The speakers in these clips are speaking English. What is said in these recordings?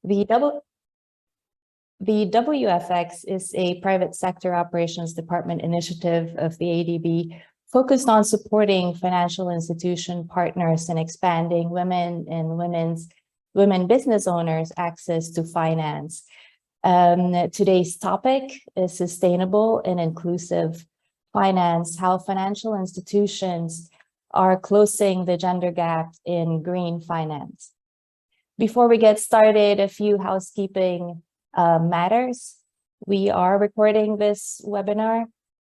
The WFX is a private sector operations department initiative of the ADB focused on supporting financial institution partners and expanding women and women business owners' access to finance. Today's topic is sustainable and inclusive finance, how financial institutions are closing the gender gap in green finance. Before we get started, a few housekeeping matters. We are recording this webinar.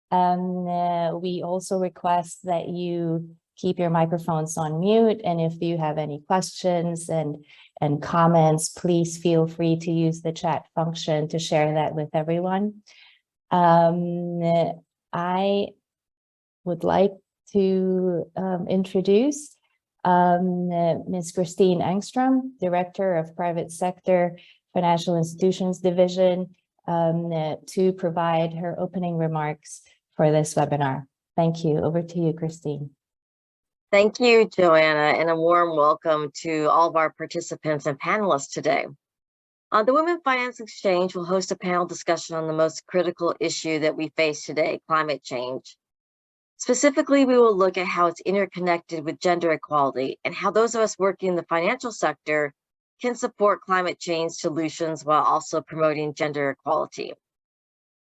We also request that you keep your microphones on mute, and if you have any questions and comments, please feel free to use the chat function to share that with everyone. I would like to introduce Ms. Christine Angstrom, Director of Private Sector Financial Institutions Division, to provide her opening remarks for this webinar. Thank you. Over to you, Christine. Thank you, Joanna, and a warm welcome to all of our participants and panelists today. The Women Finance Exchange will host a panel discussion on the most critical issue that we face today, climate change. Specifically, we will look at how it's interconnected with gender equality and how those of us working in the financial sector can support climate change solutions while also promoting gender equality.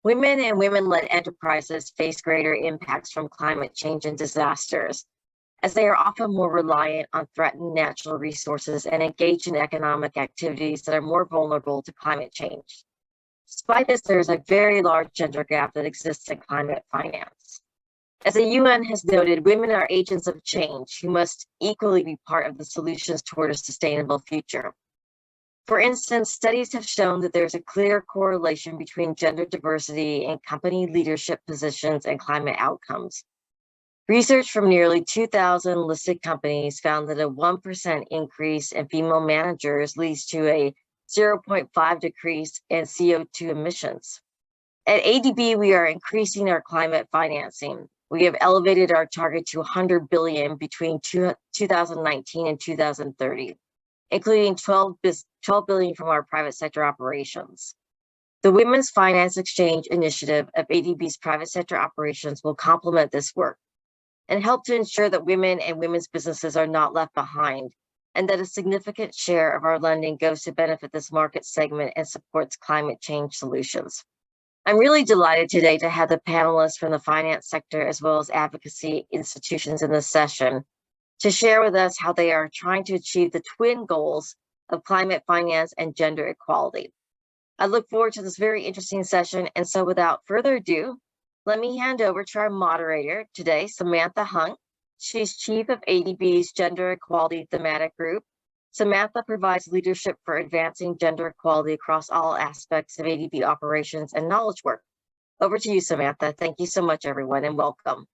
Women and women-led enterprises face greater impacts from climate change and disasters, as they are often more reliant on threatened natural resources and engage in economic activities that are more vulnerable to climate change. Despite this, there is a very large gender gap that exists in climate finance. As the UN has noted, women are agents of change who must equally be part of the solutions toward a sustainable future. For instance, studies have shown that there's a clear correlation between gender diversity in company leadership positions and climate outcomes. Research from nearly 2,000 listed companies found that a 1% increase in female managers leads to a 0.5 decrease in CO2 emissions. At ADB, we are increasing our climate financing. We have elevated our target to $100 billion between 2019 and 2030, including $12 billion from our private sector operations. The Women's Finance Exchange initiative of ADB's private sector operations will complement this work and help to ensure that women and women's businesses are not left behind, and that a significant share of our lending goes to benefit this market segment and supports climate change solutions. I'm really delighted today to have the panelists from the finance sector as well as advocacy institutions in this session to share with us how they are trying to achieve the twin goals of climate finance and gender equality. I look forward to this very interesting session, and so without further ado, let me hand over to our moderator today, Samantha Hunt. She's Chief of ADB's Gender Equality Thematic Group. Samantha provides leadership for advancing gender equality across all aspects of ADB operations and knowledge work. Over to you, Samantha. Thank you so much, everyone, and welcome.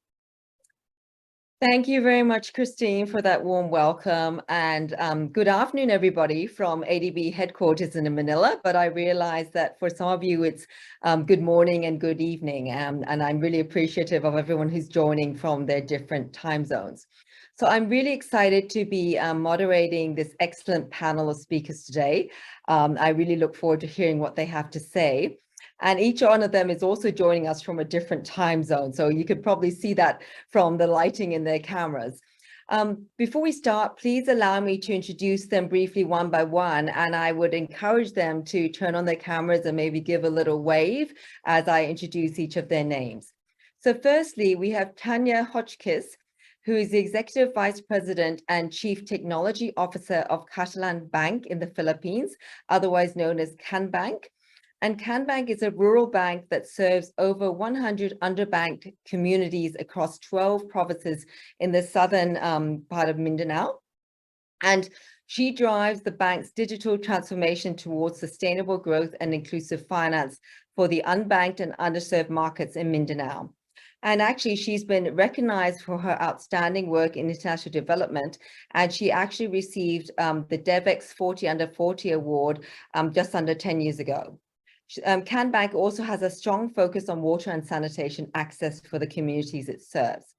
Thank you very much, Christine, for that warm welcome, and good afternoon, everybody, from ADB headquarters in Manila. But I realize that for some of you, it's good morning and good evening, and I'm really appreciative of everyone who's joining from their different time zones. So I'm really excited to be moderating this excellent panel of speakers today. I really look forward to hearing what they have to say. And each one of them is also joining us from a different time zone. So you could probably see that from the lighting in their cameras. Before we start, please allow me to introduce them briefly one by one. And I would encourage them to turn on their cameras and maybe give a little wave as I introduce each of their names. So firstly, we have Tanya Hotchkiss, who is the Executive Vice President and Chief Technology Officer of Catalan Bank in the Philippines, otherwise known as CanBank. And CanBank is a rural bank that serves over 100 underbanked communities across 12 provinces in the southern part of Mindanao. And she drives the bank's digital transformation towards sustainable growth and inclusive finance for the unbanked and underserved markets in Mindanao. And actually, she's been recognized for her outstanding work in international development. And she actually received the DevEx 40 Under 40 award just under 10 years ago. CanBank also has a strong focus on water and sanitation access for the communities it serves.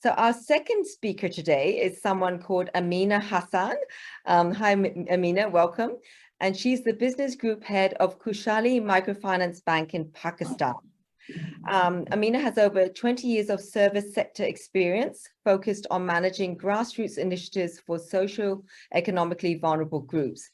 So our second speaker today is someone called Amina Hassan. Hi, Amina, welcome. and she's the business group head of Kushali Microfinance Bank in Pakistan. Amina has over 20 years of service sector experience focused on managing grassroots initiatives for socio-economically vulnerable groups.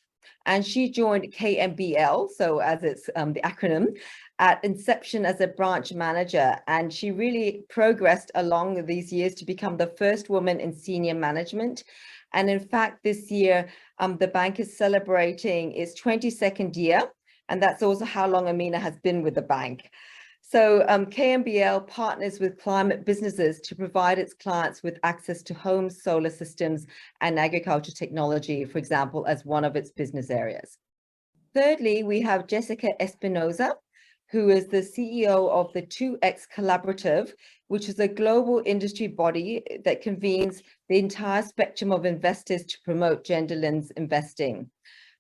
And she joined KMBL, so as it's the acronym, at inception as a branch manager. And she really progressed along these years to become the first woman in senior management. And in fact, this year, the bank is celebrating its 22nd year. And that's also how long Amina has been with the bank. So KMBL partners with climate businesses to provide its clients with access to home solar systems and agriculture technology, for example, as one of its business areas. Thirdly, we have Jessica Espinoza, who is the CEO of the 2X Collaborative, which is a global industry body that convenes the entire spectrum of investors to promote gender lens investing.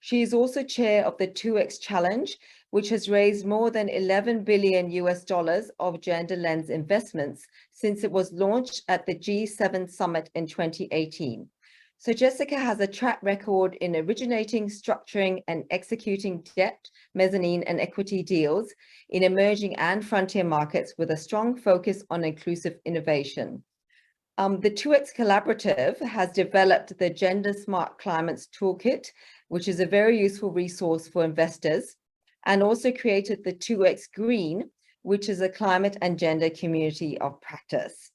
She is also chair of the 2X Challenge, which has raised more than $11 billion of gender lens investments since it was launched at the G7 summit in 2018. So Jessica has a track record in originating, structuring, and executing debt, mezzanine, and equity deals in emerging and frontier markets with a strong focus on inclusive innovation. The 2X Collaborative has developed the Gender Smart Climates Toolkit, which is a very useful resource for investors, and also created the 2X Green, which is a climate and gender community of practice.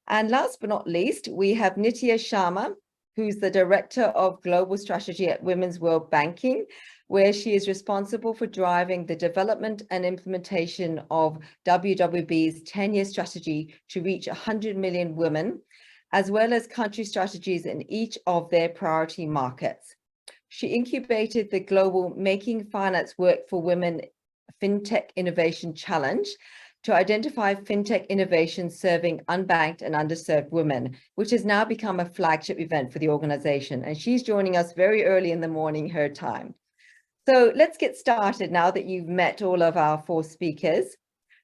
And last but not least, we have Nitya Sharma, who's the Director of Global Strategy at Women's World Banking, where she is responsible for driving the development and implementation of WWB's 10-year strategy to reach 100 million women, as well as country strategies in each of their priority markets. She incubated the global Making Finance Work for Women FinTech Innovation Challenge to identify fintech innovations serving unbanked and underserved women, which has now become a flagship event for the organization. And she's joining us very early in the morning, her time. So let's get started now that you've met all of our 4 speakers.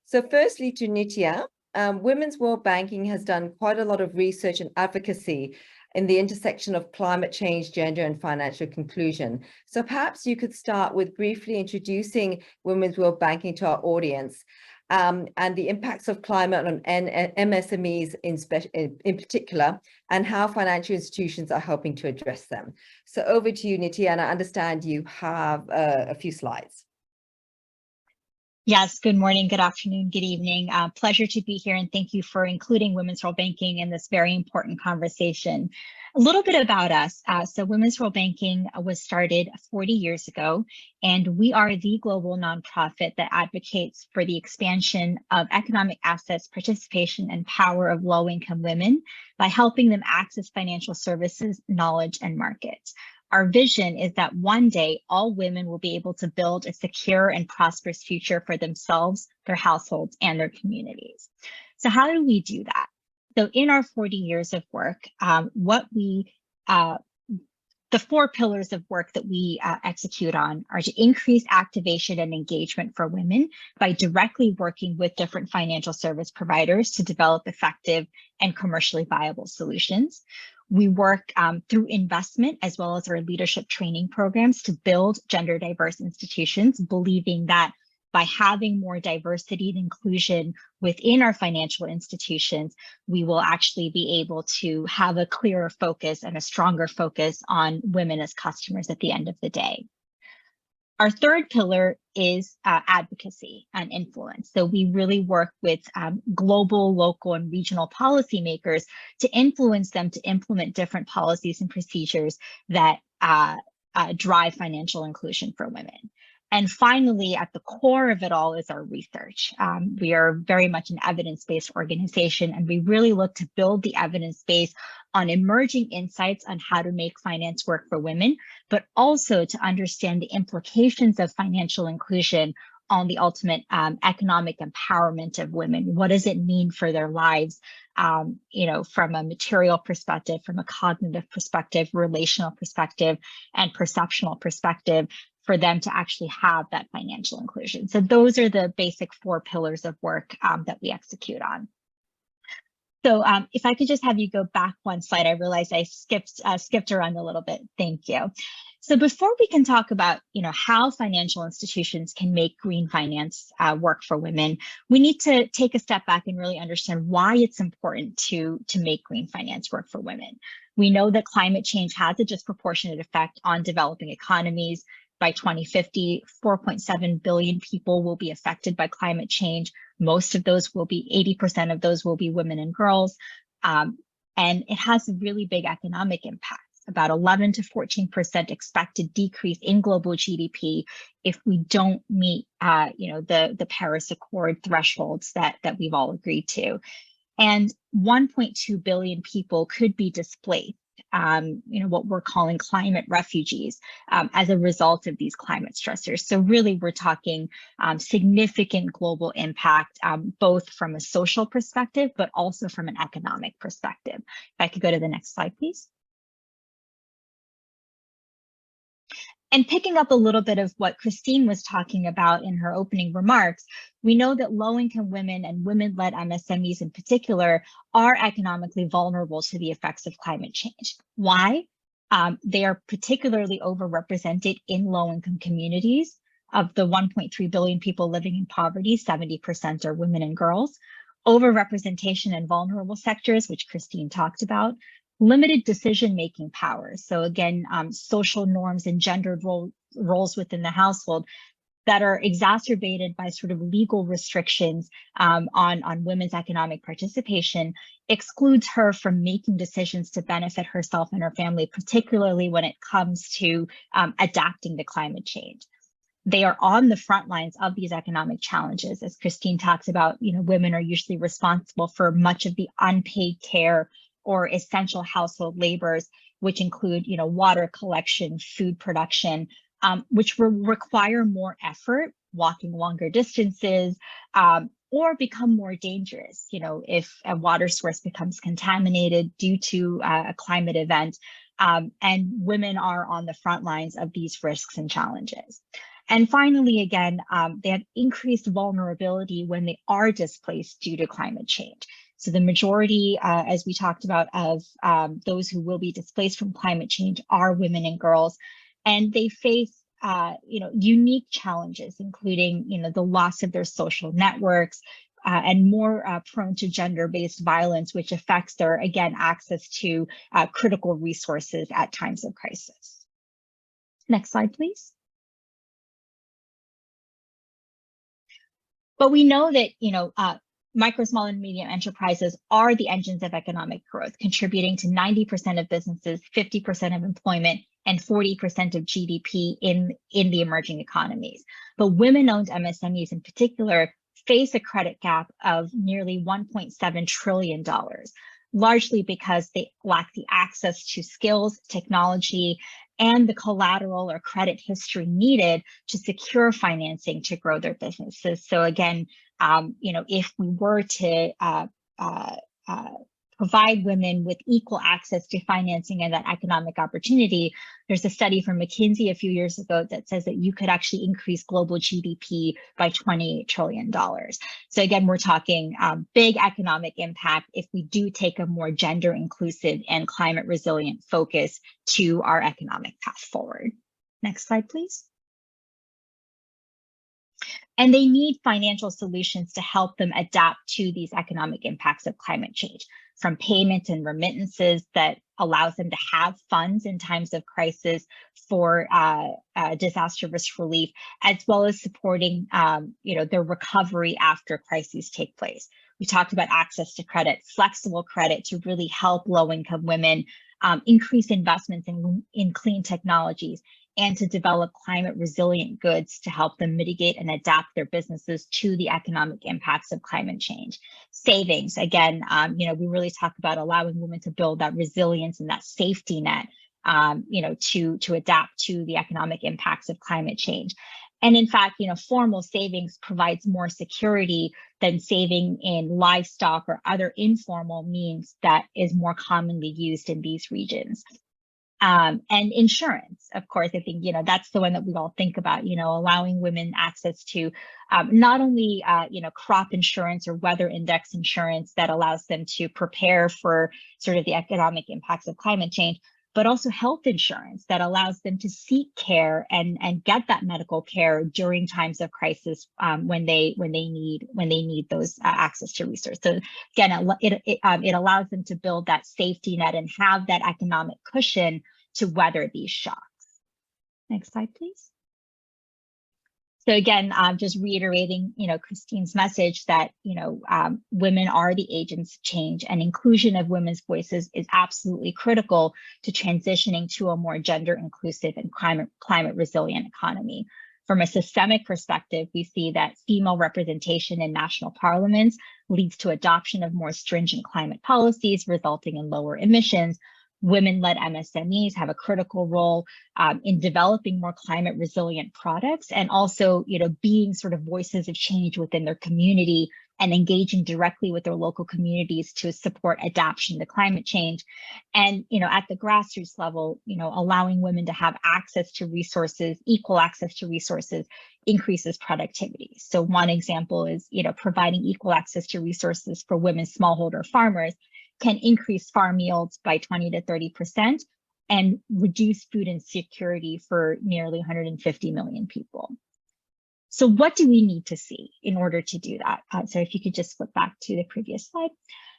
So firstly, to Nitya, Women's World Banking has done quite a lot of research and advocacy in the intersection of climate change, gender, and financial inclusion. So perhaps you could start with briefly introducing Women's World Banking to our audience, and the impacts of climate on MSMEs in particular, and how financial institutions are helping to address them. So over to you, Nitya, and I understand you have a few slides. Yes, good morning, good afternoon, good evening. Pleasure to be here, and thank you for including Women's World Banking in this very important conversation. A little bit about us. So Women's World Banking was started 40 years ago, and we are the global nonprofit that advocates for the expansion of economic access, participation, and power of low-income women by helping them access financial services, knowledge, and markets. Our vision is that one day all women will be able to build a secure and prosperous future for themselves, their households, and their communities. So how do we do that? So in our 40 years of work, the 4 pillars of work that we execute on are to increase activation and engagement for women by directly working with different financial service providers to develop effective and commercially viable solutions. We work through investment as well as our leadership training programs to build gender diverse institutions, believing that by having more diversity and inclusion within our financial institutions, we will actually be able to have a clearer focus and a stronger focus on women as customers at the end of the day. Our third pillar is advocacy and influence. So we really work with global, local, and regional policymakers to influence them to implement different policies and procedures that drive financial inclusion for women. And finally, at the core of it all is our research. We are very much an evidence-based organization, and we really look to build the evidence base on emerging insights on how to make finance work for women, but also to understand the implications of financial inclusion on the ultimate economic empowerment of women. What does it mean for their lives, from a material perspective, from a cognitive perspective, relational perspective, and perceptual perspective, for them to actually have that financial inclusion. So those are the basic 4 pillars of work that we execute on. So if I could just have you go back one slide, I realized I skipped around a little bit. Thank you. So before we can talk about, how financial institutions can make green finance work for women, we need to take a step back and really understand why it's important to make green finance work for women. We know that climate change has a disproportionate effect on developing economies. By 2050, 4.7 billion people will be affected by climate change. Most of those will be, 80% of those will be women and girls. And it has a really big economic impact. About 11 to 14% expected decrease in global GDP if we don't meet, the Paris Accord thresholds that we've all agreed to. And 1.2 billion people could be displaced, what we're calling climate refugees, as a result of these climate stressors. So really, we're talking significant global impact, both from a social perspective, but also from an economic perspective. If I could go to the next slide, please. And picking up a little bit of what Christine was talking about in her opening remarks, we know that low-income women and women-led MSMEs in particular are economically vulnerable to the effects of climate change. Why? They are particularly overrepresented in low-income communities. Of the 1.3 billion people living in poverty, 70% are women and girls. Overrepresentation in vulnerable sectors, which Christine talked about. Limited decision-making power. So again, social norms and gendered roles within the household that are exacerbated by sort of legal restrictions on women's economic participation excludes her from making decisions to benefit herself and her family, particularly when it comes to adapting to climate change. They are on the front lines of these economic challenges. As Christine talks about, women are usually responsible for much of the unpaid care or essential household labors, which include, water collection, food production, which will require more effort, walking longer distances, or become more dangerous, if a water source becomes contaminated due to a climate event. And women are on the front lines of these risks and challenges. And finally, again, they have increased vulnerability when they are displaced due to climate change. So the majority, as we talked about, of those who will be displaced from climate change are women and girls, and they face, unique challenges, including, the loss of their social networks and more prone to gender-based violence, which affects their, again, access to critical resources at times of crisis. Next slide, please. But we know that, micro, small, and medium enterprises are the engines of economic growth, contributing to 90% of businesses, 50% of employment, and 40% of GDP in the emerging economies. But women-owned MSMEs in particular face a credit gap of nearly $1.7 trillion, largely because they lack the access to skills, technology, and the collateral or credit history needed to secure financing to grow their businesses. So again, if we were to provide women with equal access to financing and that economic opportunity, there's a study from McKinsey a few years ago that says that you could actually increase global GDP by $28 trillion. So again, we're talking big economic impact if we do take a more gender inclusive and climate resilient focus to our economic path forward. Next slide, please. And they need financial solutions to help them adapt to these economic impacts of climate change, from payments and remittances that allows them to have funds in times of crisis for disaster risk relief, as well as supporting their recovery after crises take place. We talked about access to credit, flexible credit to really help low-income women increase investments in clean technologies, and to develop climate resilient goods to help them mitigate and adapt their businesses to the economic impacts of climate change. Savings, again, we really talk about allowing women to build that resilience and that safety net, to adapt to the economic impacts of climate change. And in fact, formal savings provides more security than saving in livestock or other informal means that is more commonly used in these regions. And insurance, of course, I think, that's the one that we all think about, allowing women access to not only, crop insurance or weather index insurance that allows them to prepare for sort of the economic impacts of climate change, but also health insurance that allows them to seek care and get that medical care during times of crisis when they need those access to resources. So again, it allows them to build that safety net and have that economic cushion to weather these shocks. Next slide, please. So again, just reiterating, Christine's message that, women are the agents of change, and inclusion of women's voices is absolutely critical to transitioning to a more gender inclusive and climate resilient economy. From a systemic perspective, we see that female representation in national parliaments leads to adoption of more stringent climate policies, resulting in lower emissions. Women-led MSMEs have a critical role in developing more climate resilient products, and also, being sort of voices of change within their community and engaging directly with their local communities to support adaptation to climate change. And, at the grassroots level, allowing women to have access to resources, equal access to resources, increases productivity. So one example is, providing equal access to resources for women smallholder farmers can increase farm yields by 20 to 30% and reduce food insecurity for nearly 150 million people. So what do we need to see in order to do that? So if you could just flip back to the previous slide.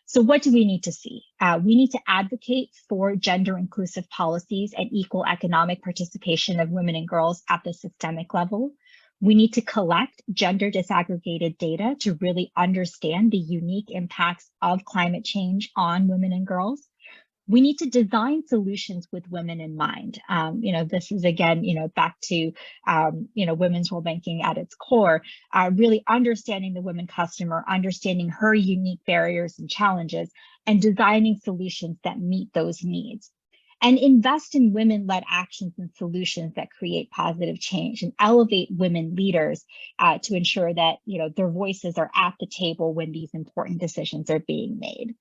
So what do we need to see? We need to advocate for gender inclusive policies and equal economic participation of women and girls at the systemic level. We need to collect gender disaggregated data to really understand the unique impacts of climate change on women and girls. We need to design solutions with women in mind. This is again, back to, women's role banking at its core, really understanding the women customer, understanding her unique barriers and challenges, and designing solutions that meet those needs. And invest in women-led actions and solutions that create positive change and elevate women leaders to ensure that their voices are at the table when these important decisions are being made.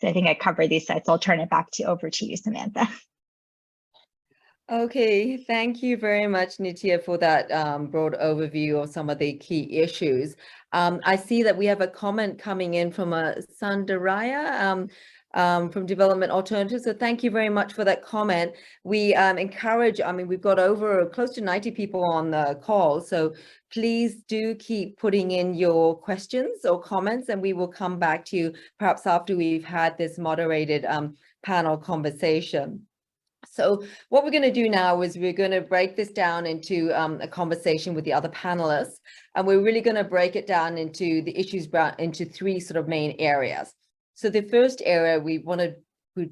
So I think I covered these slides. So I'll turn it back over to you, Samantha. Okay, thank you very much, Nitya, for that broad overview of some of the key issues. I see that we have a comment coming in from Sundaraya from Development Alternatives. So thank you very much for that comment. We encourage, we've got over close to 90 people on the call. So please do keep putting in your questions or comments, and we will come back to you perhaps after we've had this moderated panel conversation. So what we're going to do now is we're going to break this down into a conversation with the other panelists, and we're really going to break it down into the issues into three sort of main areas. So the first area we want to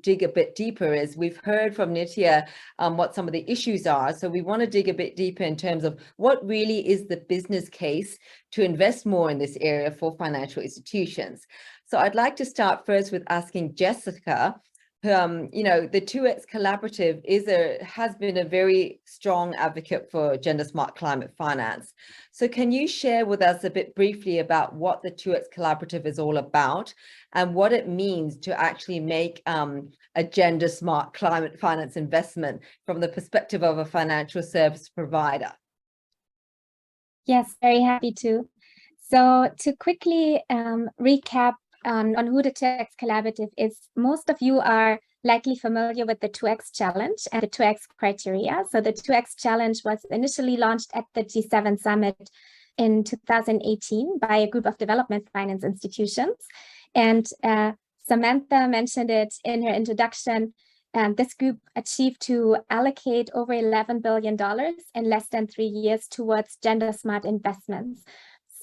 dig a bit deeper is we've heard from Nitya what some of the issues are. So we want to dig a bit deeper in terms of what really is the business case to invest more in this area for financial institutions. So I'd like to start first with asking Jessica. The 2X Collaborative has been a very strong advocate for gender smart climate finance. So can you share with us a bit briefly about what the 2X Collaborative is all about and what it means to actually make a gender smart climate finance investment from the perspective of a financial service provider? Yes, very happy to. So to quickly recap on who the 2X Collaborative is, most of you are likely familiar with the 2X Challenge and the 2X criteria. So the 2X Challenge was initially launched at the G7 Summit in 2018 by a group of development finance institutions. And Samantha mentioned it in her introduction. This group achieved to allocate over $11 billion in less than 3 years towards gender smart investments.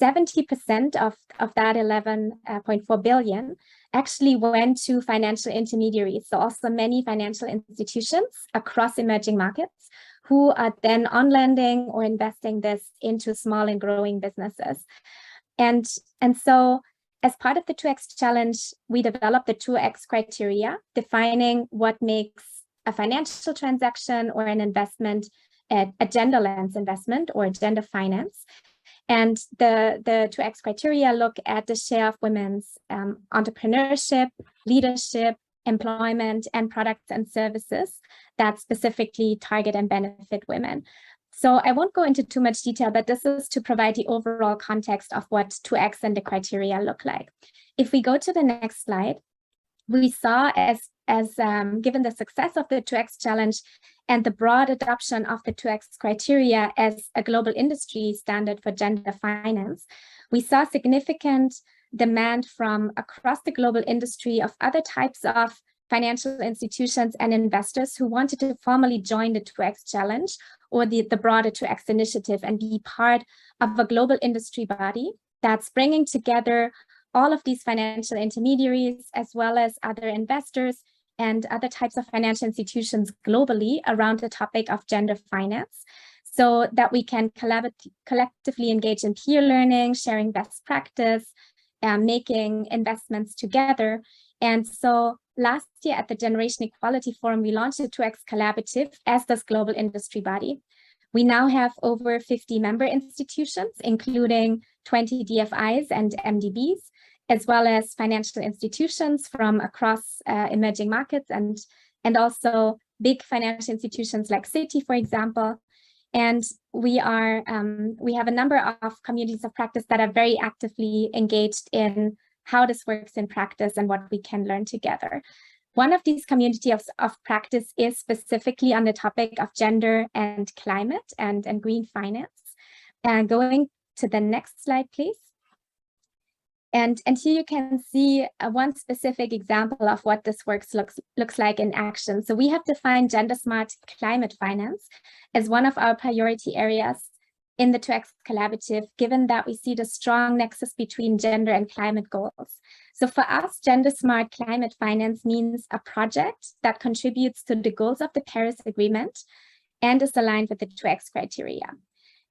70% of that 11.4 billion actually went to financial intermediaries. So also many financial institutions across emerging markets who are then on lending or investing this into small and growing businesses. And so as part of the 2X Challenge, we developed the 2X criteria, defining what makes a financial transaction or an investment a gender lens investment or gender finance. And the 2X criteria look at the share of women's entrepreneurship, leadership, employment, and products and services that specifically target and benefit women. So I won't go into too much detail, but this is to provide the overall context of what 2X and the criteria look like. If we go to the next slide, we saw given the success of the 2X challenge and the broad adoption of the 2X criteria as a global industry standard for gender finance, we saw significant demand from across the global industry of other types of financial institutions and investors who wanted to formally join the 2X challenge or the broader 2X initiative and be part of a global industry body that's bringing together all of these financial intermediaries, as well as other investors and other types of financial institutions globally around the topic of gender finance, so that we can collectively engage in peer learning, sharing best practice, making investments together. And so last year at the Generation Equality Forum, we launched the 2X Collaborative as this global industry body. We now have over 50 member institutions, including 20 DFIs and MDBs, as well as financial institutions from across emerging markets and also big financial institutions like Citi, for example. And we have a number of communities of practice that are very actively engaged in how this works in practice and what we can learn together. One of these communities of practice is specifically on the topic of gender and climate and green finance. Going to the next slide, please. And here you can see one specific example of what this work looks like in action. So we have defined gender smart climate finance as one of our priority areas in the 2X Collaborative, given that we see the strong nexus between gender and climate goals. So for us, gender smart climate finance means a project that contributes to the goals of the Paris Agreement and is aligned with the 2X criteria.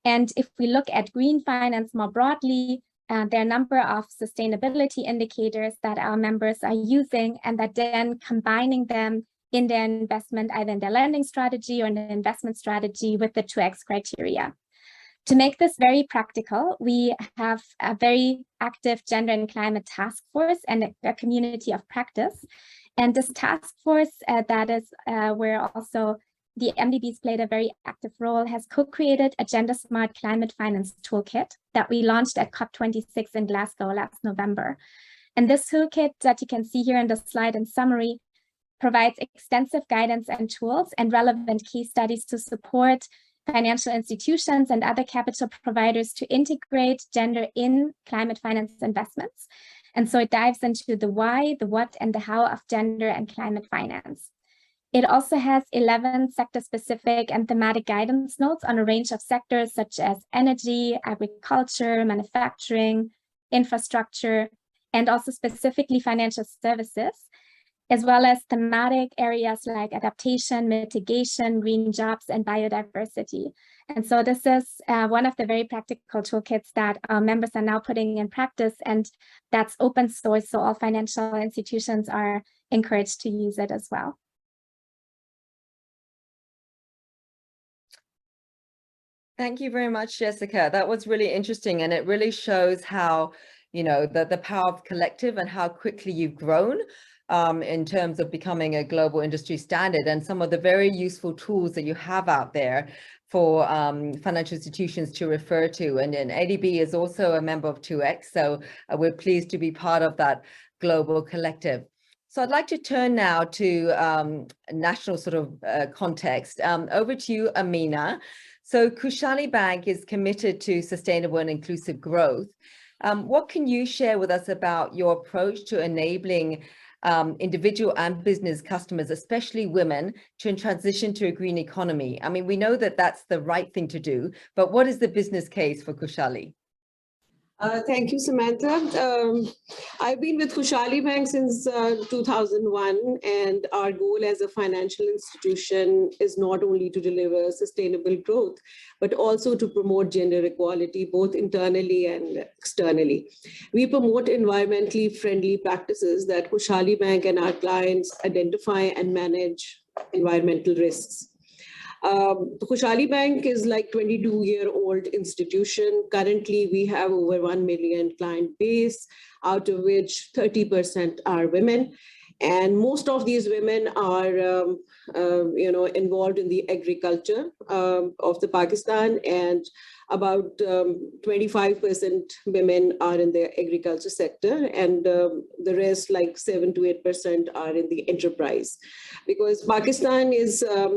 And if we look at green finance more broadly, there are a number of sustainability indicators that our members are using, and that then combining them in their investment, either in their lending strategy or in the investment strategy with the 2X criteria. To make this very practical, we have a very active gender and climate task force and a community of practice. And this task force that is where also the MDBs played a very active role, has co-created a gender smart climate finance toolkit that we launched at COP26 in Glasgow last November. And this toolkit that you can see here in the slide in summary provides extensive guidance and tools and relevant case studies to support financial institutions and other capital providers to integrate gender in climate finance investments. And so it dives into the why, the what, and the how of gender and climate finance. It also has 11 sector-specific and thematic guidance notes on a range of sectors such as energy, agriculture, manufacturing, infrastructure, and also specifically financial services, as well as thematic areas like adaptation, mitigation, green jobs, and biodiversity. And so this is one of the very practical toolkits that our members are now putting in practice, and that's open source, so all financial institutions are encouraged to use it as well. Thank you very much, Jessica. That was really interesting, and it really shows how, you know, the power of collective and how quickly you've grown in terms of becoming a global industry standard, and some of the very useful tools that you have out there for financial institutions to refer to. And ADB is also a member of 2X, so we're pleased to be part of that global collective. So I'd like to turn now to national sort of context. Over to you, Amina. So Khushali Bank is committed to sustainable and inclusive growth. What can you share with us about your approach to enabling individual and business customers, especially women, to transition to a green economy? I mean, we know that that's the right thing to do, but what is the business case for Khushali? Thank you, Samantha. I've been with Khushali Bank since 2001, and our goal as a financial institution is not only to deliver sustainable growth, but also to promote gender equality, both internally and externally. We promote environmentally friendly practices that Khushali Bank and our clients identify and manage environmental risks. The Khushali Bank is like 22-year-old institution. Currently, we have over 1 million client base, out of which 30% are women. And most of these women are, involved in the agriculture of the Pakistan, and about 25% women are in the agriculture sector, and the rest, like 7 to 8%, are in the enterprise. Because Pakistan is a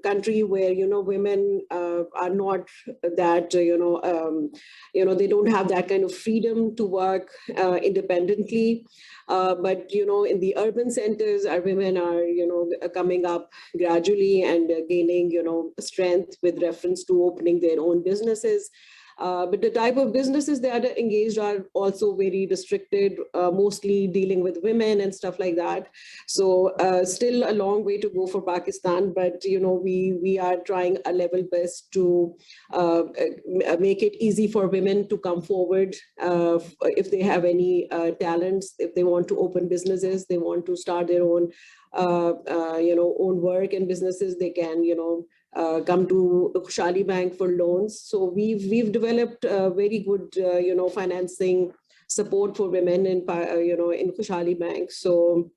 country where, women are not that, they don't have that kind of freedom to work independently. But, in the urban centers, our women are, coming up gradually and gaining, strength with reference to opening their own businesses. But the type of businesses that are engaged are also very restricted, mostly dealing with women and stuff like that. So still a long way to go for Pakistan, but we are trying our level best to make it easy for women to come forward if they have any talents, if they want to open businesses, they want to start their own own work and businesses, they can come to Khushaali Bank for loans. So we've developed very good financing support for women in in Khushaali Bank. So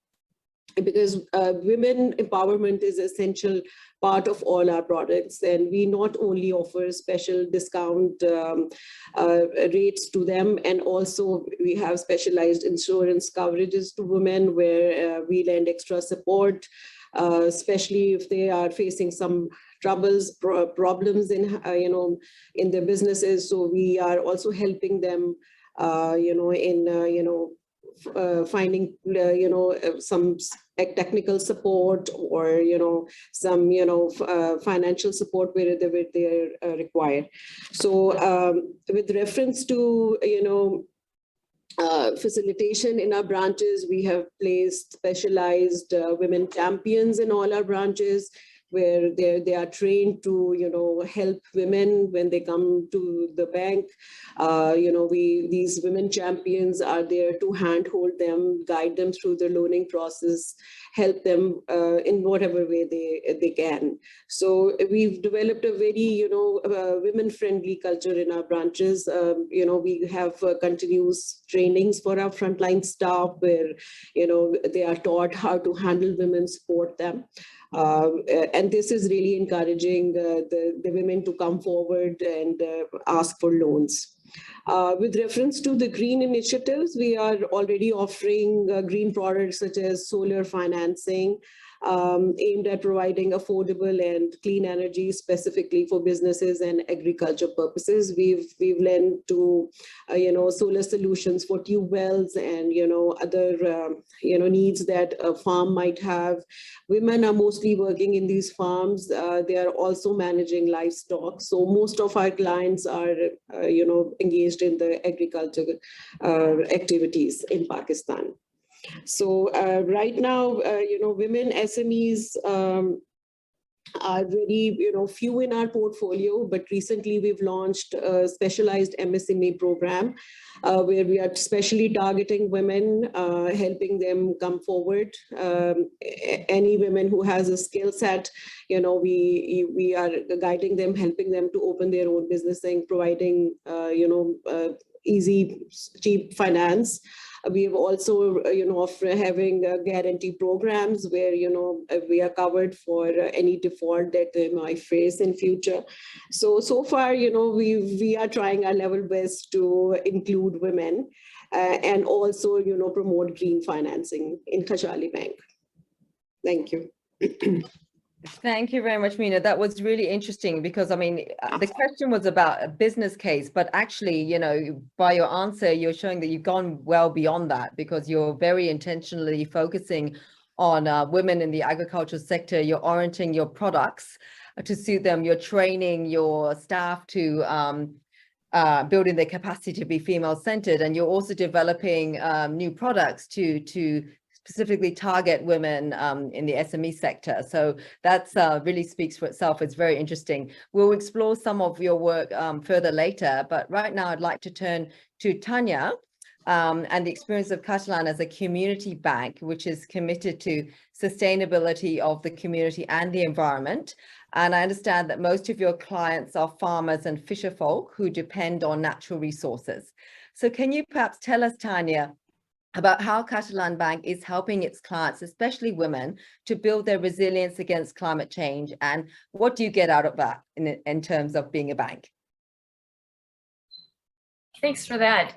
because women empowerment is an essential part of all our products, and we not only offer special discount rates to them, and also we have specialized insurance coverages to women where we lend extra support, especially if they are facing some problems in in their businesses. So we are also helping them finding some technical support, or some financial support wherever they require. So with reference to facilitation in our branches, we have placed specialized women champions in all our branches, where they are trained to help women when they come to the bank. These women champions are there to handhold them, guide them through the loaning process, help them in whatever way they can. So we've developed a very women-friendly culture in our branches. We have continuous trainings for our frontline staff, where they are taught how to handle women, support them. And this is really encouraging the women to come forward and ask for loans. With reference to the green initiatives, we are already offering green products such as solar financing, aimed at providing affordable and clean energy specifically for businesses and agriculture purposes. We've lent to solar solutions for tube wells and other needs that a farm might have. Women are mostly working in these farms. They are also managing livestock. So most of our clients are engaged in the agriculture activities in Pakistan. So right now, women SMEs are very few in our portfolio, but recently we've launched a specialized MSME program where we are specially targeting women, helping them come forward. Any women who has a skill set, we are guiding them, helping them to open their own business, and providing easy, cheap finance. We have also, having guarantee programs where, we are covered for any default that they might face in future. So far, we are trying our level best to include women and also, promote green financing in Khushaali Bank. Thank you. Thank you very much, Meena. That was really interesting because, I mean, the question was about a business case, but actually, by your answer, you're showing that you've gone well beyond that, because you're very intentionally focusing on women in the agricultural sector. You're orienting your products to suit them. You're training your staff to building their capacity to be female-centered, and you're also developing new products to specifically target women in the SME sector. So that's really speaks for itself. It's very interesting. We'll explore some of your work further later, but right now I'd like to turn to Tanya and the experience of Catalan as a community bank, which is committed to sustainability of the community and the environment. And I understand that most of your clients are farmers and fisherfolk who depend on natural resources. So can you perhaps tell us, Tanya, about how Catalan Bank is helping its clients, especially women, to build their resilience against climate change. And what do you get out of that in terms of being a bank? Thanks for that.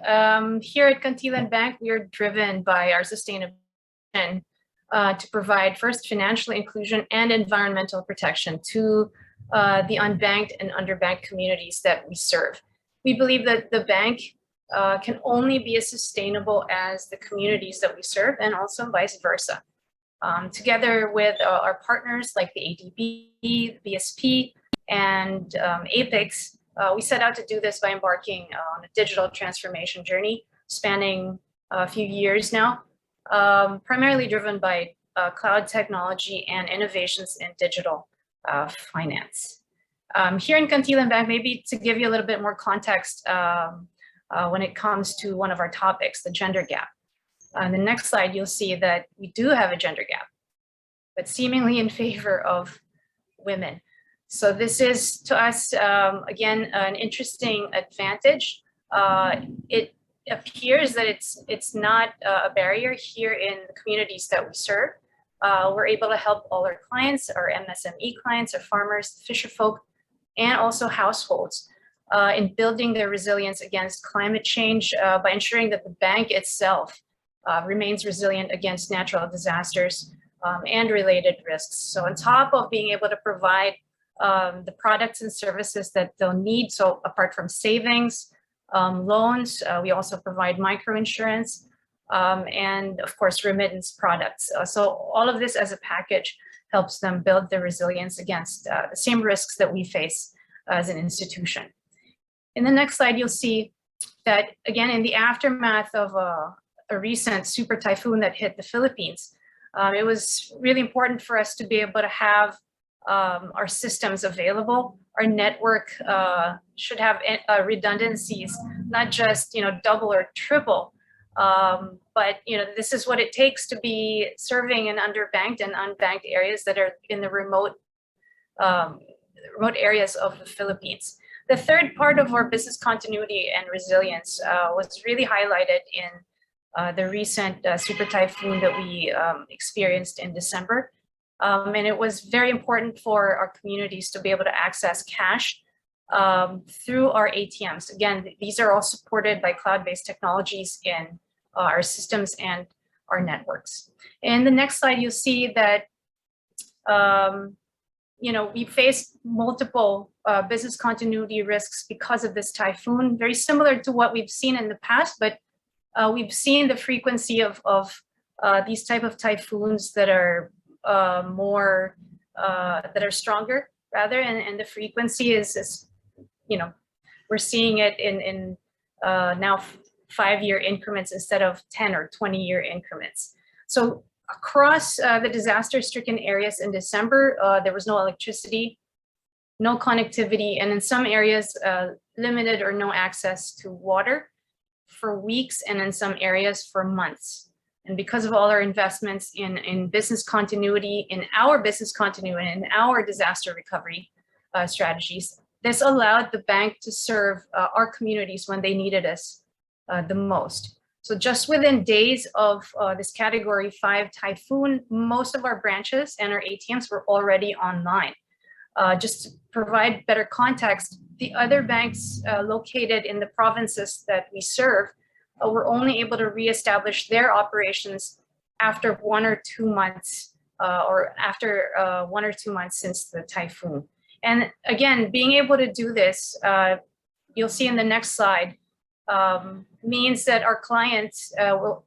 Here at Catalan Bank, we are driven by our sustainability to provide first financial inclusion and environmental protection to the unbanked and underbanked communities that we serve. We believe that the bank can only be as sustainable as the communities that we serve, and also vice versa. Together with our partners like the ADB, the BSP, and Apex, we set out to do this by embarking on a digital transformation journey spanning a few years now, primarily driven by cloud technology and innovations in digital finance. Here in Catalan Bank, maybe to give you a little bit more context when it comes to one of our topics, the gender gap. On the next slide, you'll see that we do have a gender gap, but seemingly in favor of women. So this is, to us, again, an interesting advantage. It appears that it's not a barrier here in the communities that we serve. We're able to help all our clients, our MSME clients, our farmers, fisherfolk, and also households in building their resilience against climate change by ensuring that the bank itself remains resilient against natural disasters and related risks. So on top of being able to provide the products and services that they'll need, so apart from savings, loans, we also provide microinsurance and of course remittance products. So all of this as a package helps them build their resilience against the same risks that we face as an institution. In the next slide, you'll see that, again, in the aftermath of a recent super typhoon that hit the Philippines, it was really important for us to be able to have our systems available. Our network should have redundancies, not just double or triple, but this is what it takes to be serving in underbanked and unbanked areas that are in the remote areas of the Philippines. The third part of our business continuity and resilience was really highlighted in the recent super typhoon that we experienced in December. And it was very important for our communities to be able to access cash through our ATMs. Again, these are all supported by cloud-based technologies in our systems and our networks. In the next slide, you'll see that we faced multiple business continuity risks because of this typhoon, very similar to what we've seen in the past, but we've seen the frequency of these type of typhoons that are that are stronger rather, and the frequency is we're seeing it in now 5-year increments instead of 10 or 20-year increments. So across the disaster-stricken areas in December, there was no electricity, no connectivity, and in some areas, limited or no access to water for weeks, and in some areas for months. And because of all our investments in business continuity, in our disaster recovery strategies, this allowed the bank to serve our communities when they needed us the most. So just within days of this Category 5 typhoon, most of our branches and our ATMs were already online. Just to provide better context, the other banks located in the provinces that we serve were only able to reestablish their operations after 1 or 2 months, since the typhoon. And again, being able to do this, you'll see in the next slide, means that our clients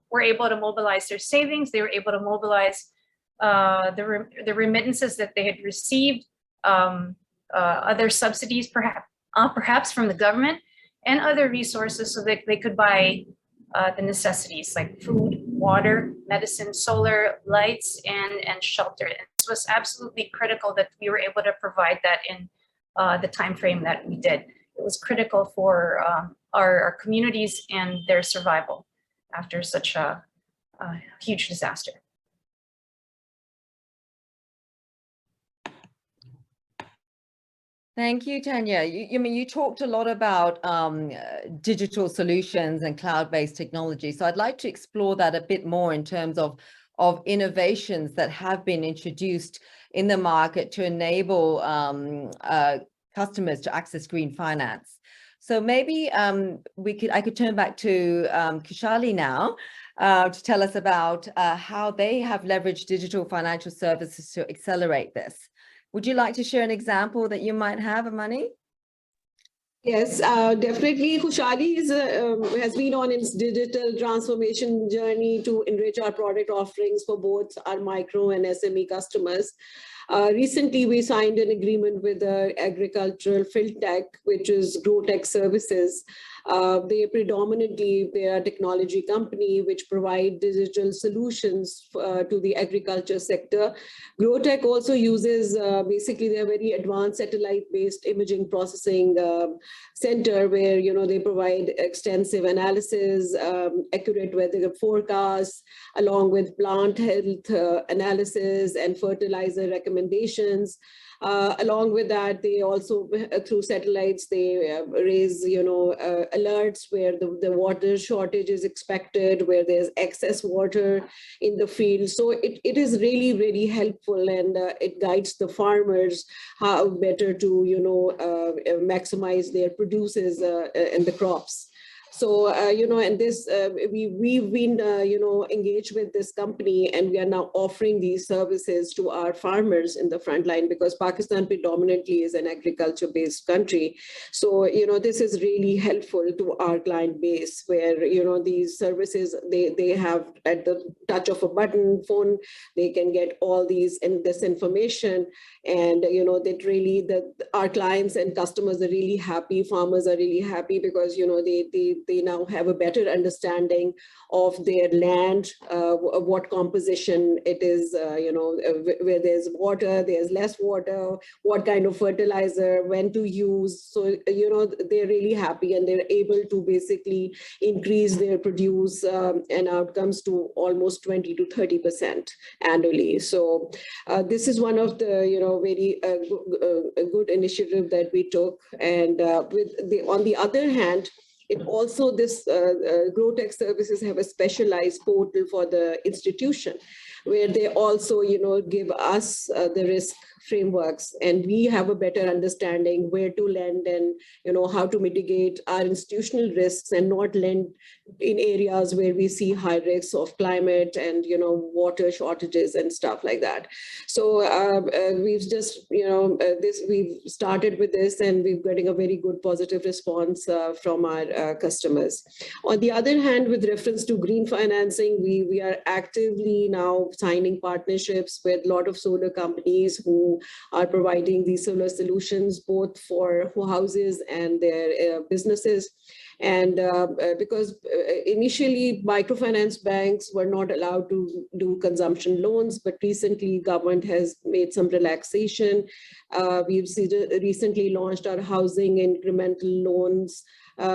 were able to mobilize their savings. They were able to mobilize the remittances that they had received, other subsidies perhaps from the government, and other resources so that they could buy the necessities like food, water, medicine, solar, lights, and shelter. And this was absolutely critical that we were able to provide that in the time frame that we did. It was critical for our communities and their survival after such a huge disaster. Thank you, Tanya. You talked a lot about digital solutions and cloud-based technology. So I'd like to explore that a bit more in terms of innovations that have been introduced in the market to enable customers to access green finance. So maybe I could turn back to Kushali now to tell us about how they have leveraged digital financial services to accelerate this. Would you like to share an example that you might have, Amani? Yes, definitely. Khushali has been on its digital transformation journey to enrich our product offerings for both our micro and SME customers. Recently, we signed an agreement with the agricultural fintech, which is GrowTech Services. They are a technology company which provide digital solutions to the agriculture sector. GrowTech also uses, basically, they're very advanced satellite-based imaging processing center where, they provide extensive analysis, accurate weather forecasts, along with plant health analysis and fertilizer recommendations. Along with that, they also, through satellites, they raise, alerts where the water shortage is expected, where there's excess water in the field. So it is really, really helpful, and it guides the farmers how better to, maximize their produces and the crops. So, and this, we've been, engaged with this company, and we are now offering these services to our farmers in the front line, because Pakistan predominantly is an agriculture-based country. So, this is really helpful to our client base where, these services, they have at the touch of a button phone, they can get all this information. And, that really, our clients and customers are really happy, farmers are really happy because, they now have a better understanding of their land, what composition it is, where there's water, there's less water, what kind of fertilizer, when to use. So, they're really happy, and they're able to basically increase their produce and outcomes to almost 20 to 30% annually. So this is one of the, very good initiative that we took. And on the other hand, it also, this GrowTech Services have a specialized portal for the institution where they also, give us the risk frameworks, and we have a better understanding where to lend and, how to mitigate our institutional risks and not lend in areas where we see high risks of climate and, water shortages and stuff like that. So we've just, we've started with this, and we're getting a very good positive response from our customers. On the other hand, with reference to green financing, we are actively now signing partnerships with a lot of solar companies who are providing these solar solutions both for houses and their businesses. And because initially microfinance banks were not allowed to do consumption loans, but recently government has made some relaxation. We've recently launched our housing incremental loans,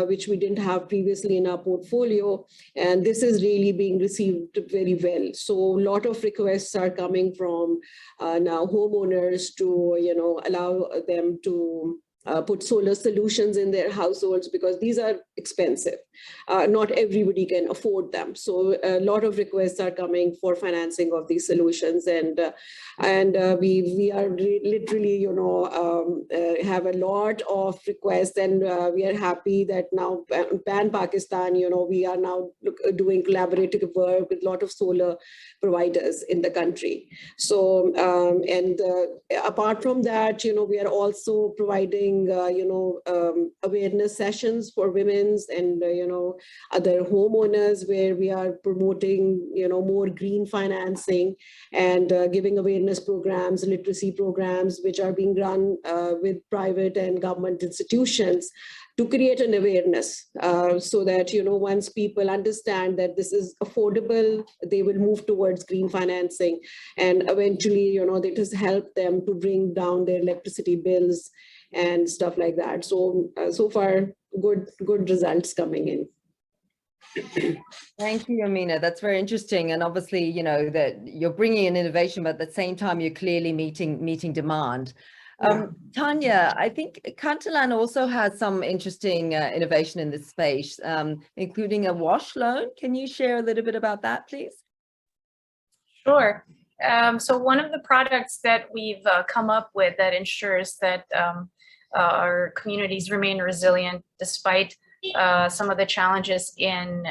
which we didn't have previously in our portfolio. And this is really being received very well. So a lot of requests are coming from now homeowners to, allow them to put solar solutions in their households, because these are expensive. Not everybody can afford them. So a lot of requests are coming for financing of these solutions. And we are literally, have a lot of requests, and we are happy that now Pan Pakistan, we are now doing collaborative work with a lot of solar providers in the country. So, apart from that, we are also providing awareness sessions for women's and, other homeowners, where we are promoting, more green financing and giving awareness programs, literacy programs, which are being run with private and government institutions to create an awareness so that, once people understand that this is affordable, they will move towards green financing. And eventually, that has helped them to bring down their electricity bills and stuff like that. So, so far, good results coming in. Thank you, Amina. That's very interesting. And obviously, that you're bringing in innovation, but at the same time, you're clearly meeting demand. Tanya, I think Kantalan also has some interesting innovation in this space, including a wash loan. Can you share a little bit about that, please? Sure. So one of the products that we've come up with that ensures that our communities remain resilient despite some of the challenges in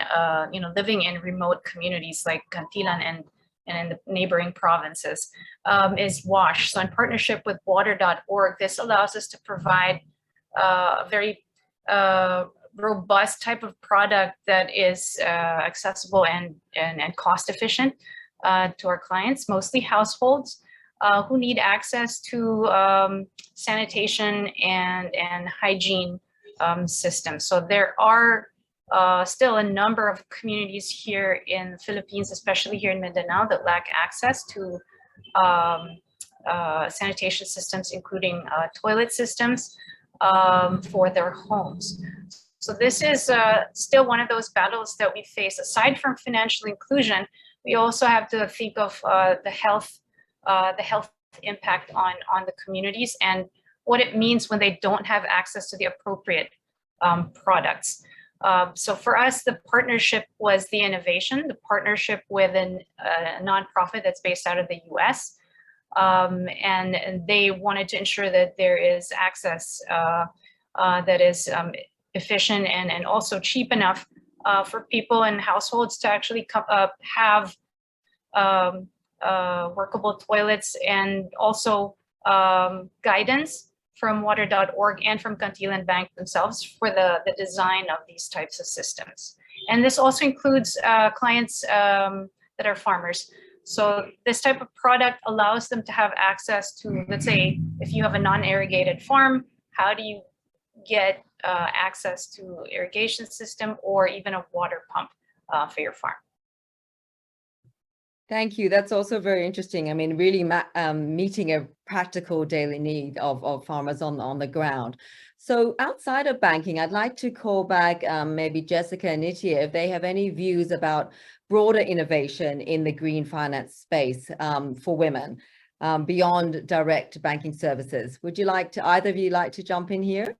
living in remote communities like Kantilan and in the neighboring provinces is WASH. So in partnership with water.org, this allows us to provide a very robust type of product that is accessible and cost efficient to our clients, mostly households who need access to sanitation and hygiene systems. So there are still a number of communities here in the Philippines, especially here in Mindanao, that lack access to sanitation systems, including toilet systems for their homes. So this is still one of those battles that we face. Aside from financial inclusion, we also have to think of the health impact on the communities and what it means when they don't have access to the appropriate products. So for us, the partnership was the innovation, the partnership with a nonprofit that's based out of the US. And they wanted to ensure that there is access that is efficient and also cheap enough for people and households to actually have workable toilets, and also guidance from water.org and from Kantilan Bank themselves for the design of these types of systems. And this also includes clients that are farmers. So this type of product allows them to have access to, let's say, if you have a non-irrigated farm, how do you get access to irrigation system or even a water pump for your farm? Thank you. That's also very interesting. I mean, really meeting a practical daily need of farmers on the ground. So outside of banking, I'd like to call back maybe Jessica and Nitya if they have any views about broader innovation in the green finance space for women beyond direct banking services. Would you like to, either of you like to jump in here?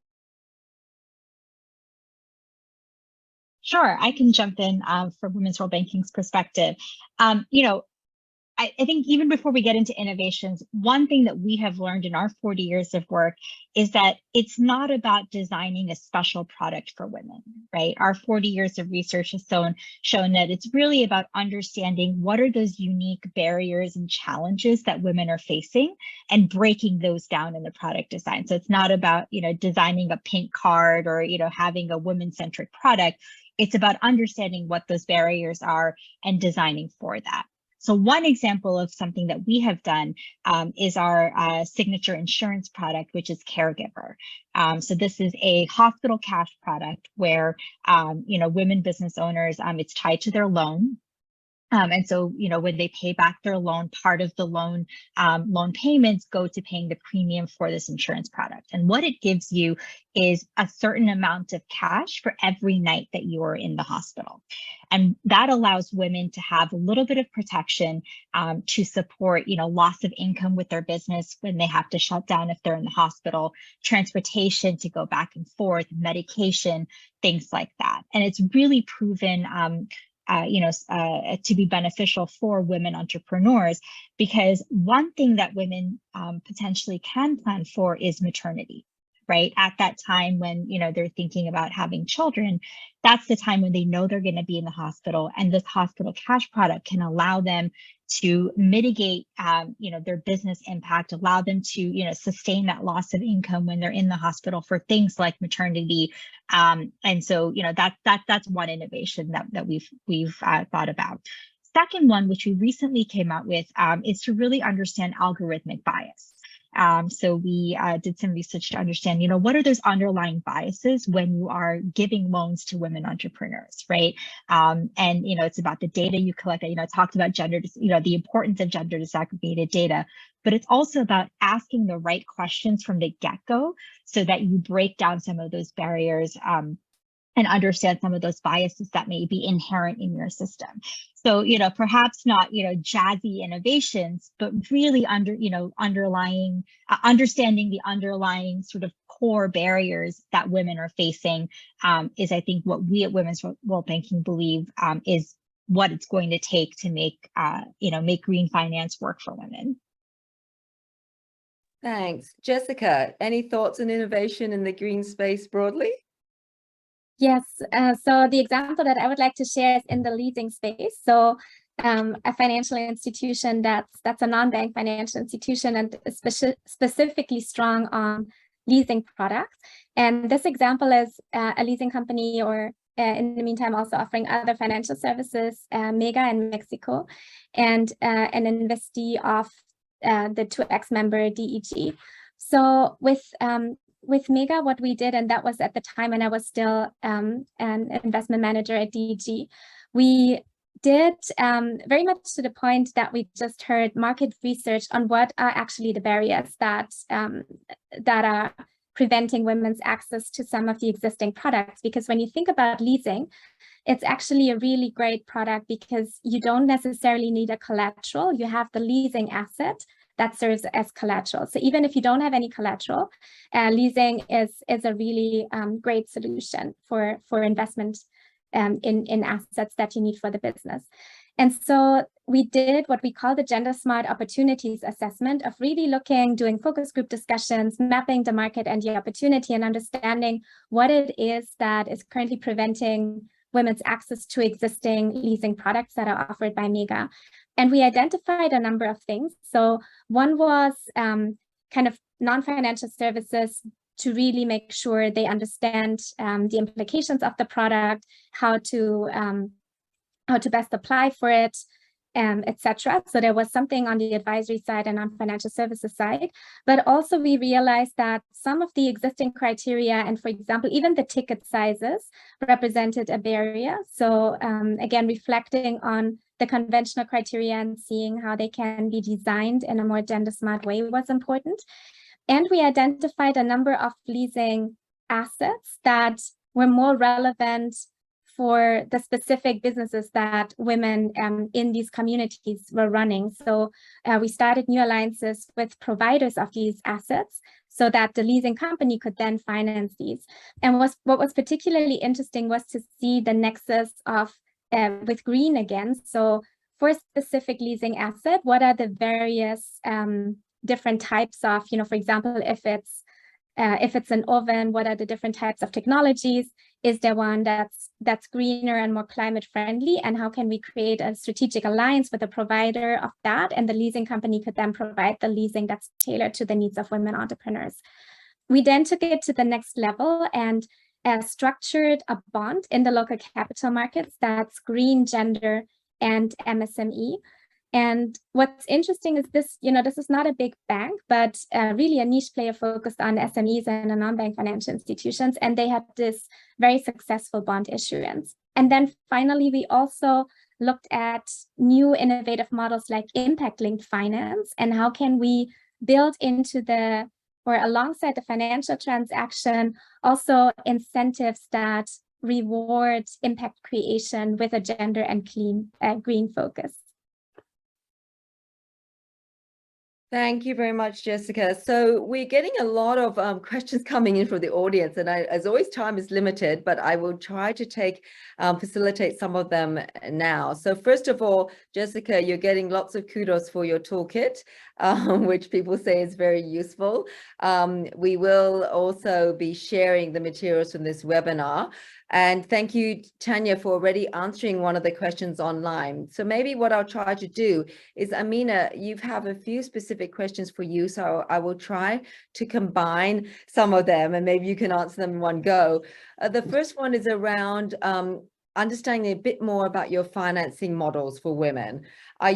Sure, I can jump in from Women's Role Banking's perspective. I think even before we get into innovations, one thing that we have learned in our 40 years of work is that it's not about designing a special product for women, right? Our 40 years of research has shown that it's really about understanding what are those unique barriers and challenges that women are facing and breaking those down in the product design. So it's not about, designing a pink card or, having a women-centric product. It's about understanding what those barriers are and designing for that. So one example of something that we have done is our signature insurance product, which is Caregiver. So this is a hospital cash product where, women business owners, it's tied to their loan. And so, when they pay back their loan, part of the loan payments go to paying the premium for this insurance product. And what it gives you is a certain amount of cash for every night that you are in the hospital. And that allows women to have a little bit of protection to support, loss of income with their business when they have to shut down if they're in the hospital, transportation to go back and forth, medication, things like that. And it's really proven to be beneficial for women entrepreneurs, because one thing that women potentially can plan for is maternity, right? At that time when, they're thinking about having children, that's the time when they know they're going to be in the hospital, and this hospital cash product can allow them to mitigate, their business impact, allow them to, sustain that loss of income when they're in the hospital for things like maternity. And so, that's one innovation that we've thought about. Second one, which we recently came out with, is to really understand algorithmic bias. So we did some research to understand, what are those underlying biases when you are giving loans to women entrepreneurs, right? And, it's about the data you collect. I talked about the importance of gender disaggregated data, but it's also about asking the right questions from the get-go so that you break down some of those barriers and understand some of those biases that may be inherent in your system. So, perhaps not, jazzy innovations, but really understanding the underlying sort of core barriers that women are facing is, I think, what we at Women's World Banking believe is what it's going to take to make green finance work for women. Thanks. Jessica, any thoughts on innovation in the green space broadly? Yes, so the example that I would like to share is in the leasing space. So a financial institution that's a non-bank financial institution and specifically strong on leasing products. And this example is a leasing company, or in the meantime also offering other financial services, Mega in Mexico, and an investee of the 2X member DEG. So with Mega, what we did, and that was at the time when I was still an investment manager at DEG, we did very much to the point that we just heard market research on what are actually the barriers that are preventing women's access to some of the existing products. Because when you think about leasing, it's actually a really great product because you don't necessarily need a collateral. You have the leasing asset that serves as collateral. So even if you don't have any collateral, leasing is a really great solution for investment in assets that you need for the business. And so we did what we call the Gender Smart Opportunities Assessment of really doing focus group discussions, mapping the market and the opportunity, and understanding what it is that is currently preventing women's access to existing leasing products that are offered by Mega. And we identified a number of things. So one was kind of non-financial services, to really make sure they understand the implications of the product, how to best apply for it, etc. So there was something on the advisory side and on financial services side, but also we realized that some of the existing criteria, and for example, even the ticket sizes, represented a barrier. So again, reflecting on the conventional criteria and seeing how they can be designed in a more gender smart way was important. And we identified a number of leasing assets that were more relevant for the specific businesses that women in these communities were running. So we started new alliances with providers of these assets so that the leasing company could then finance these. And what was particularly interesting was to see the nexus of with green again. So for a specific leasing asset, what are the various different types of, for example, if it's an oven, what are the different types of technologies? Is there one that's greener and more climate friendly? And how can we create a strategic alliance with a provider of that? And the leasing company could then provide the leasing that's tailored to the needs of women entrepreneurs. We then took it to the next level and structured a bond in the local capital markets that's green, gender, and MSME. And what's interesting is this, this is not a big bank, but really a niche player focused on SMEs and non-bank financial institutions. And they had this very successful bond issuance. And then finally, we also looked at new innovative models like impact-linked finance, and how can we build into alongside the financial transaction, also incentives that reward impact creation with a gender and green focus. Thank you very much, Jessica. So we're getting a lot of questions coming in from the audience, and as always, time is limited, but I will try to facilitate some of them now. So first of all, Jessica, you're getting lots of kudos for your toolkit, which people say is very useful. We will also be sharing the materials from this webinar. And thank you, Tanya, for already answering one of the questions online. So maybe what I'll try to do is, Amina, you have a few specific questions for you, so I will try to combine some of them and maybe you can answer them in one go. The first one is around understanding a bit more about your financing models for women. How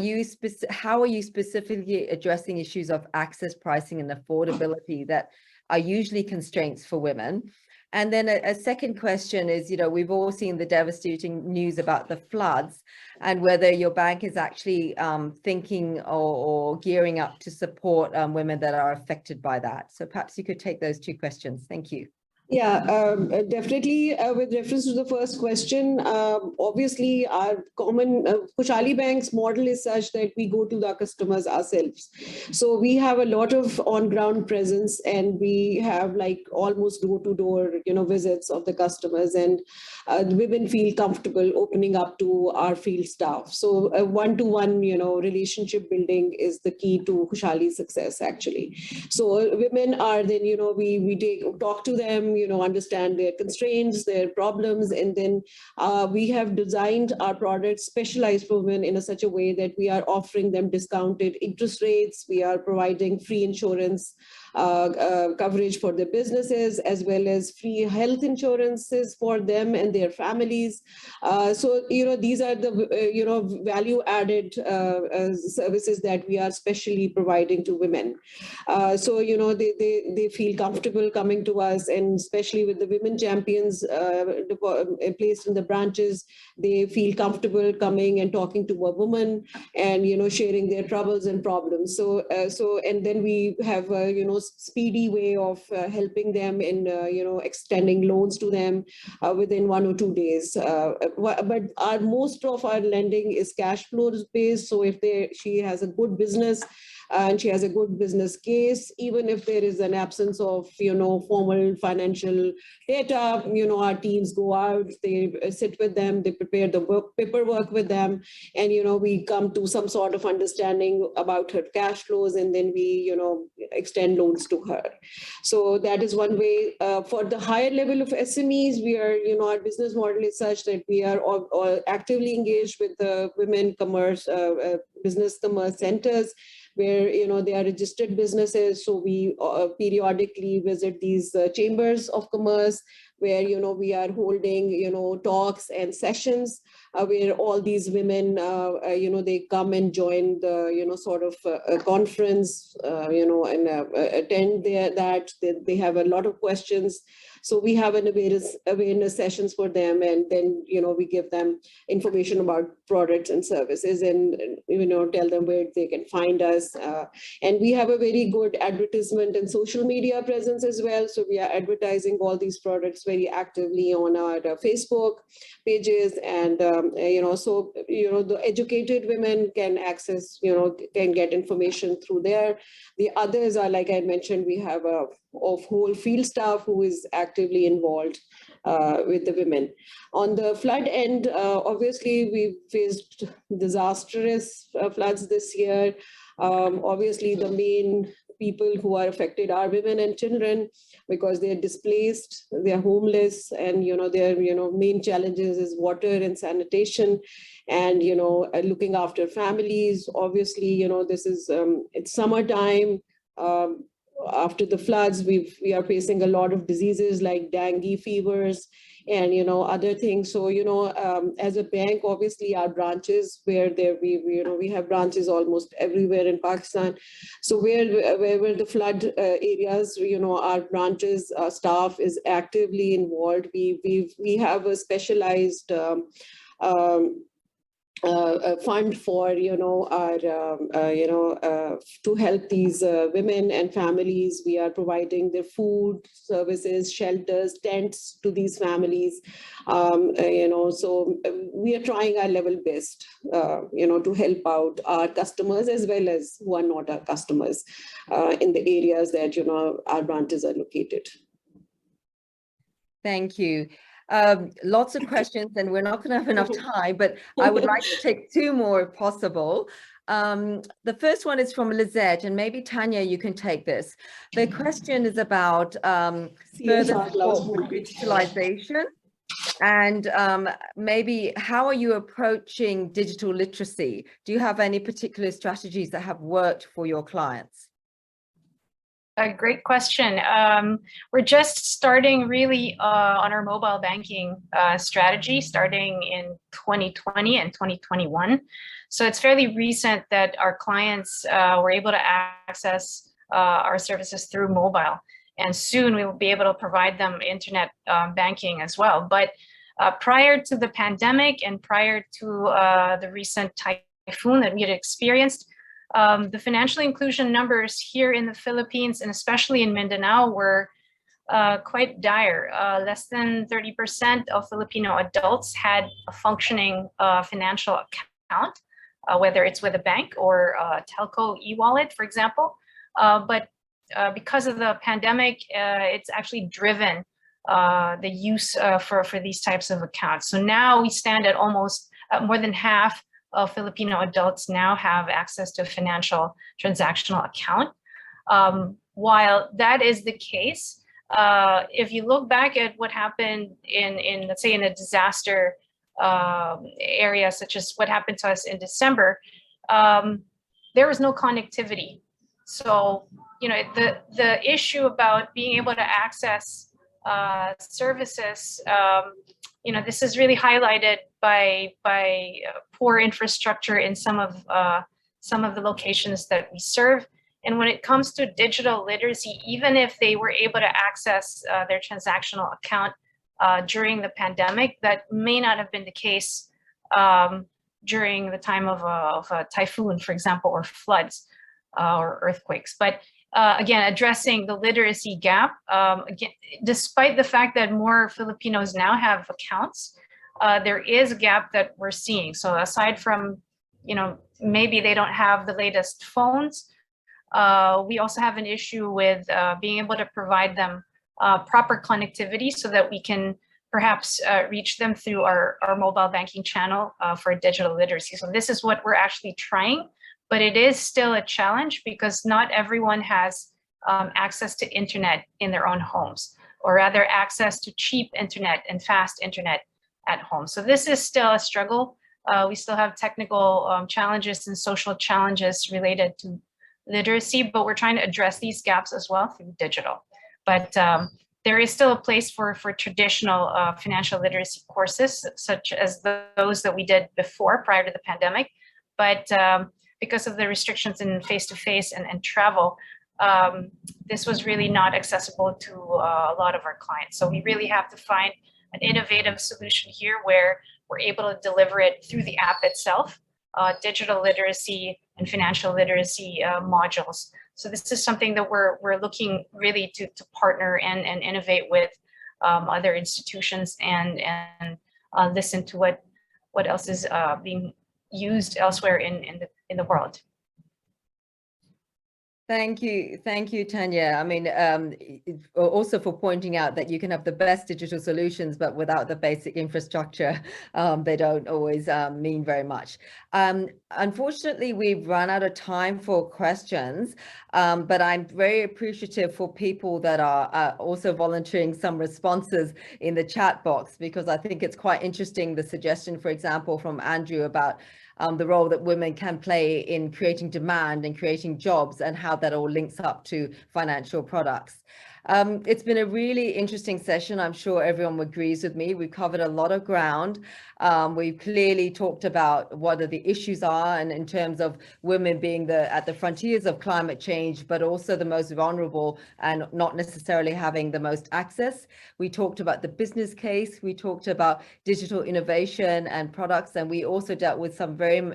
are you specifically addressing issues of access, pricing, and affordability that are usually constraints for women? And then a second question is, we've all seen the devastating news about the floods and whether your bank is actually thinking or gearing up to support women that are affected by that. So perhaps you could take those two questions. Thank you. Yeah, definitely. With reference to the first question, obviously our common Khushali Bank's model is such that we go to the customers ourselves. So we have a lot of on-ground presence, and we have like almost door-to-door, visits of the customers, and the women feel comfortable opening up to our field staff. So one-to-one, relationship building is the key to Khushali's success, actually. So women are then, we talk to them, understand their constraints, their problems, and then we have designed our products specialized for women in such a way that we are offering them discounted interest rates. We are providing free insurance coverage for their businesses, as well as free health insurances for them and their families. So, these are the, value added services that we are specially providing to women. So, they feel comfortable coming to us, and especially with the women champions placed in the branches, they feel comfortable coming and talking to a woman and, sharing their troubles and problems. So, and then we have, speedy way of helping them in, extending loans to them within 1 or 2 days. But most of our lending is cash flow based. So if she has a good business and she has a good business case, even if there is an absence of, formal financial data, our teams go out, they sit with them, they prepare the paperwork with them, and, we come to some sort of understanding about her cash flows, and then we, extend loans to her. So that is one way. For the higher level of SMEs, we are, our business model is such that we are all actively engaged with the women commerce, business commerce centers, where they are registered businesses. So we periodically visit these chambers of commerce, where we are holding talks and sessions where all these women they come and join the sort of a conference and attend that they have a lot of questions. So we have an awareness sessions for them, and then we give them information about products and services, and tell them where they can find us. And we have a very good advertisement and social media presence as well. So we are advertising all these products very actively on our Facebook pages, and so the educated women can access, can get information through there. The others are, like I mentioned, we have a whole field staff who is actively involved with the women. On the flood end, obviously we faced disastrous floods this year. Obviously the main people who are affected are women and children, because they're displaced, they're homeless, and their main challenges is water and sanitation, and looking after families. Obviously, this is it's summertime. After the floods, we are facing a lot of diseases like dengue fevers and other things. So as a bank, obviously our branches, where we have branches almost everywhere in Pakistan. So where the flood areas, our branches, staff is actively involved. We have a specialized fund for our to help these women and families. We are providing their food, services, shelters, tents to these families. So we are trying our level best, to help out our customers as well as who are not our customers in the areas that our branches are located. Thank you. Lots of questions, and we're not going to have enough time, but I would like to take 2 more if possible. The first one is from Lizette, and maybe Tanya, you can take this. The question is about further support for digitalization, and maybe how are you approaching digital literacy? Do you have any particular strategies that have worked for your clients? A great question. We're just starting really on our mobile banking strategy, starting in 2020 and 2021. So it's fairly recent that our clients were able to access our services through mobile. And soon we will be able to provide them internet banking as well. But prior to the pandemic and prior to the recent typhoon that we had experienced, the financial inclusion numbers here in the Philippines, and especially in Mindanao, were quite dire. Less than 30% of Filipino adults had a functioning financial account, whether it's with a bank or a telco e-wallet, for example. But because of the pandemic, it's actually driven the use for these types of accounts. So now we stand at almost more than half of Filipino adults now have access to a financial transactional account. While that is the case, if you look back at what happened in let's say in a disaster area, such as what happened to us in December, there was no connectivity. So, the issue about being able to access services, this is really highlighted by poor infrastructure in some of the locations that we serve. And when it comes to digital literacy, even if they were able to access their transactional account during the pandemic, that may not have been the case during the time of a typhoon, for example, or floods or earthquakes. But again, addressing the literacy gap, again, despite the fact that more Filipinos now have accounts, there is a gap that we're seeing. So aside from, maybe they don't have the latest phones, we also have an issue with being able to provide them proper connectivity so that we can perhaps reach them through our mobile banking channel for digital literacy. So this is what we're actually trying, but it is still a challenge because not everyone has access to internet in their own homes, or rather access to cheap internet and fast internet at home. So this is still a struggle. We still have technical challenges and social challenges related to literacy, but we're trying to address these gaps as well through digital. But there is still a place for traditional financial literacy courses, such as those that we did before, prior to the pandemic. But because of the restrictions in face-to-face and travel, this was really not accessible to a lot of our clients. So we really have to find an innovative solution here where we're able to deliver it through the app itself, digital literacy and financial literacy modules. So this is something that we're looking really to partner and innovate with other institutions and listen to what else is being used elsewhere in the world. Thank you, Tanya. I mean, also for pointing out that you can have the best digital solutions, but without the basic infrastructure, they don't always mean very much. Unfortunately, we've run out of time for questions, but I'm very appreciative for people that are also volunteering some responses in the chat box, because I think it's quite interesting, the suggestion, for example, from Andrew about the role that women can play in creating demand and creating jobs, and how that all links up to financial products. It's been a really interesting session. I'm sure everyone agrees with me. We've covered a lot of ground. We've clearly talked about what the issues are, and in terms of women being at the frontiers of climate change, but also the most vulnerable and not necessarily having the most access. We talked about the business case. We talked about digital innovation and products, and we also dealt with some very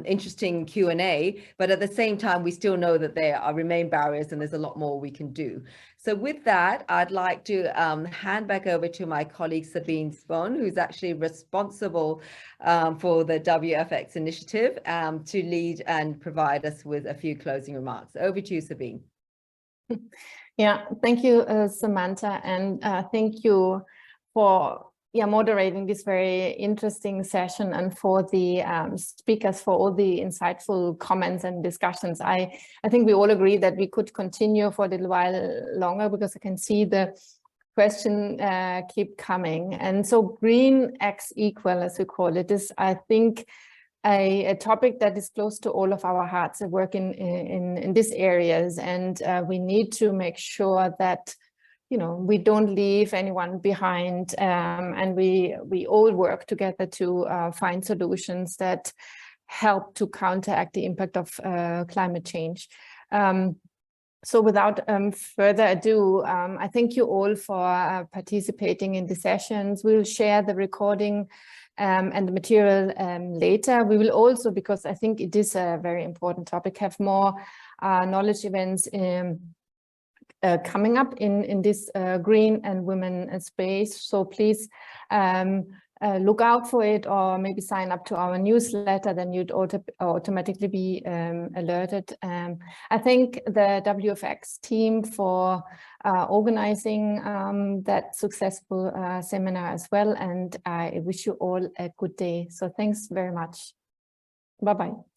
interesting Q&A, but at the same time, we still know that there remain barriers and there's a lot more we can do. So with that, I'd like to hand back over to my colleague, Sabine Spohn, who's actually responsible for the WFX initiative, to lead and provide us with a few closing remarks. Over to you, Sabine. Yeah, thank you, Samantha, and thank you for moderating this very interesting session, and for the speakers for all the insightful comments and discussions. I think we all agree that we could continue for a little while longer, because I can see the question keep coming. And so green X equal, as we call it, is, I think, a topic that is close to all of our hearts that work in these areas. And we need to make sure that we don't leave anyone behind, and we all work together to find solutions that help to counteract the impact of climate change. So without further ado, I thank you all for participating in the sessions. We'll share the recording and the material later. We will also, because I think it is a very important topic, have more knowledge events coming up in this green and women space. So please look out for it, or maybe sign up to our newsletter, then you'd automatically be alerted. I thank the WFX team for organizing that successful seminar as well, and I wish you all a good day. So thanks very much. Bye-bye.